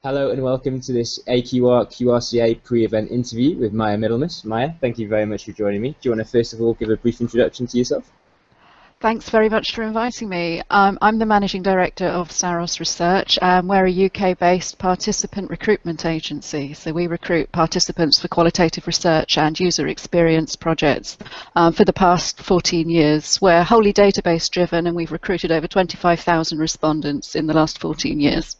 Hello and welcome to this AQR QRCA pre-event interview with Maya Middlemiss. Maya, thank you very much for joining me. Do you want to first of all give a brief introduction to yourself? Thanks very much for inviting me. I'm the Managing Director of Saros Research. We're a UK-based participant recruitment agency. So we recruit participants for qualitative research and user experience projects for the past 14 years. We're wholly database driven and we've recruited over 25,000 respondents in the last 14 years.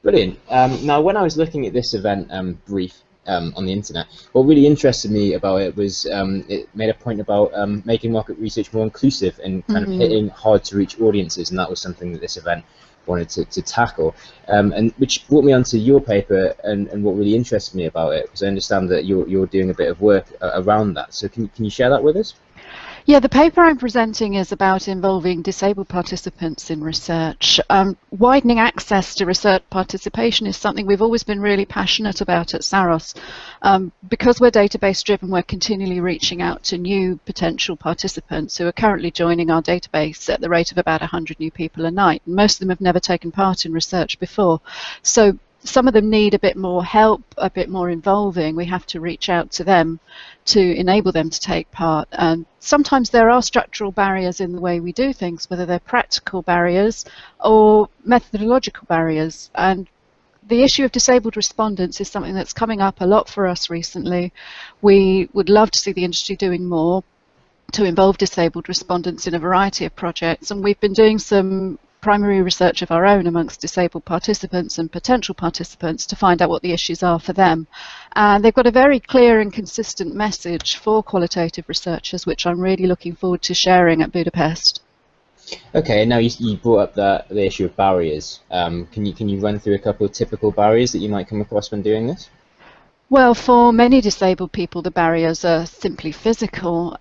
Brilliant. Now, when I was looking at this event brief on the internet, what really interested me about it was it made a point about making market research more inclusive and kind of hitting hard to reach audiences, and that was something that this event wanted to tackle, and which brought me onto your paper and what really interested me about it, because I understand that you're doing a bit of work around that. So can you share that with us? Yeah, the paper I'm presenting is about involving disabled participants in research. Widening access to research participation is something we've always been really passionate about at Saros. Because we're database driven, we're continually reaching out to new potential participants who are currently joining our database at the rate of about 100 new people a night. Most of them have never taken part in research before. So some of them need a bit more help, a bit more involving. We have to reach out to them to enable them to take part. And sometimes there are structural barriers in the way we do things, whether they're practical barriers or methodological barriers. And the issue of disabled respondents is something that's coming up a lot for us recently. We would love to see the industry doing more to involve disabled respondents in a variety of projects, and we've been doing some primary research of our own amongst disabled participants and potential participants to find out what the issues are for them. And they've got a very clear and consistent message for qualitative researchers, which I'm really looking forward to sharing at Budapest. Okay, now you brought up the issue of barriers. Can you run through a couple of typical barriers that you might come across when doing this? Well, for many disabled people, the barriers are simply physical.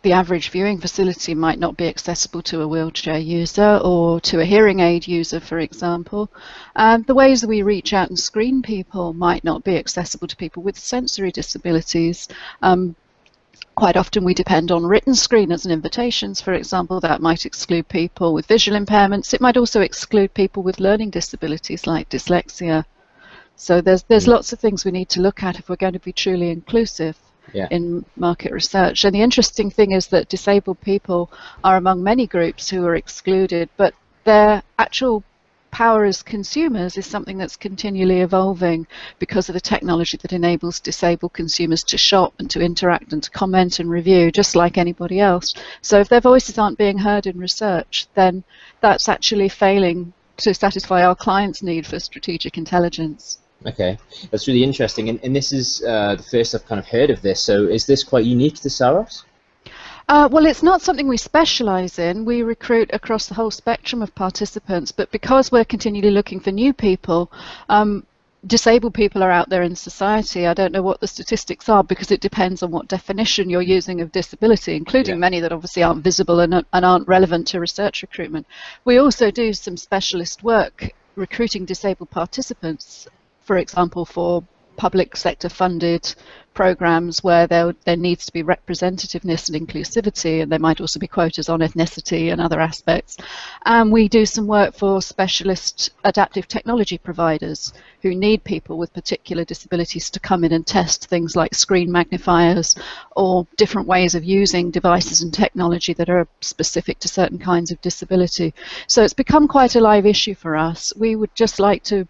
The average viewing facility might not be accessible to a wheelchair user or to a hearing aid user, for example. The ways that we reach out and screen people might not be accessible to people with sensory disabilities. Quite often we depend on written screeners and invitations, for example. That might exclude people with visual impairments. It might also exclude people with learning disabilities like dyslexia. So there's lots of things we need to look at if we're going to be truly inclusive. Yeah. In market research. And the interesting thing is that disabled people are among many groups who are excluded, but their actual power as consumers is something that's continually evolving because of the technology that enables disabled consumers to shop and to interact and to comment and review just like anybody else. So if their voices aren't being heard in research, then that's actually failing to satisfy our clients' need for strategic intelligence. Okay, that's really interesting, and this is the first I've kind of heard of this. So is this quite unique to Saros? Well, it's not something we specialise in. We recruit across the whole spectrum of participants, but because we're continually looking for new people, disabled people are out there in society. I don't know what the statistics are because it depends on what definition you're using of disability, including many that obviously aren't visible and aren't relevant to research recruitment. We also do some specialist work recruiting disabled participants, for example, for public sector funded programs where there needs to be representativeness and inclusivity, and there might also be quotas on ethnicity and other aspects. And we do some work for specialist adaptive technology providers who need people with particular disabilities to come in and test things like screen magnifiers or different ways of using devices and technology that are specific to certain kinds of disability. So it's become quite a live issue for us. We would just like to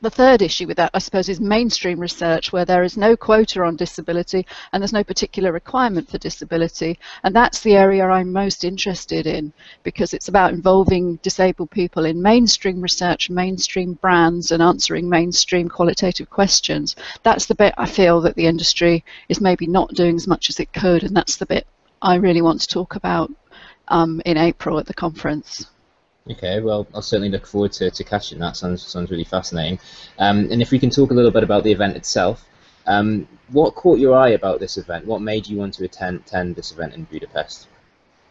The third issue with that, I suppose, is mainstream research, where there is no quota on disability and there's no particular requirement for disability. And that's the area I'm most interested in, because it's about involving disabled people in mainstream research, mainstream brands, and answering mainstream qualitative questions. That's the bit I feel that the industry is maybe not doing as much as it could, and that's the bit I really want to talk about in April at the conference. Okay, well, I'll certainly look forward to catching that. Sounds really fascinating. And if we can talk a little bit about the event itself, what caught your eye about this event? What made you want to attend this event in Budapest?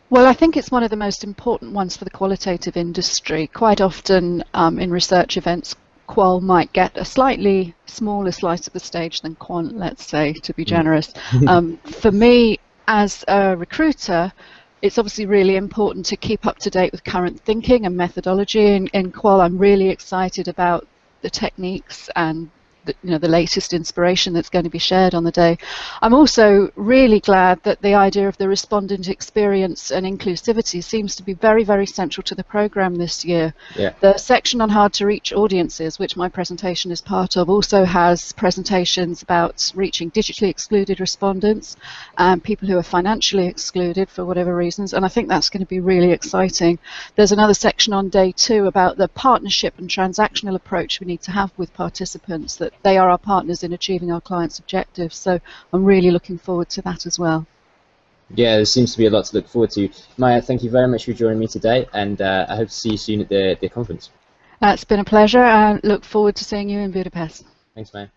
Well, I think it's one of the most important ones for the qualitative industry. Quite often in research events, Qual might get a slightly smaller slice of the stage than Quant, let's say, to be generous. For me, as a recruiter, it's obviously really important to keep up to date with current thinking and methodology. In Qual, I'm really excited about the techniques and the latest inspiration that's going to be shared on the day. I'm also really glad that the idea of the respondent experience and inclusivity seems to be very, very central to the program this year. Yeah. The section on hard to reach audiences, which my presentation is part of, also has presentations about reaching digitally excluded respondents and people who are financially excluded for whatever reasons, and I think that's going to be really exciting. There's another section on day 2 about the partnership and transactional approach we need to have with participants, that they are our partners in achieving our clients' objectives. So I'm really looking forward to that as well. Yeah, there seems to be a lot to look forward to. Maya, thank you very much for joining me today, and I hope to see you soon at the conference. It's been a pleasure, and look forward to seeing you in Budapest. Thanks, Maya.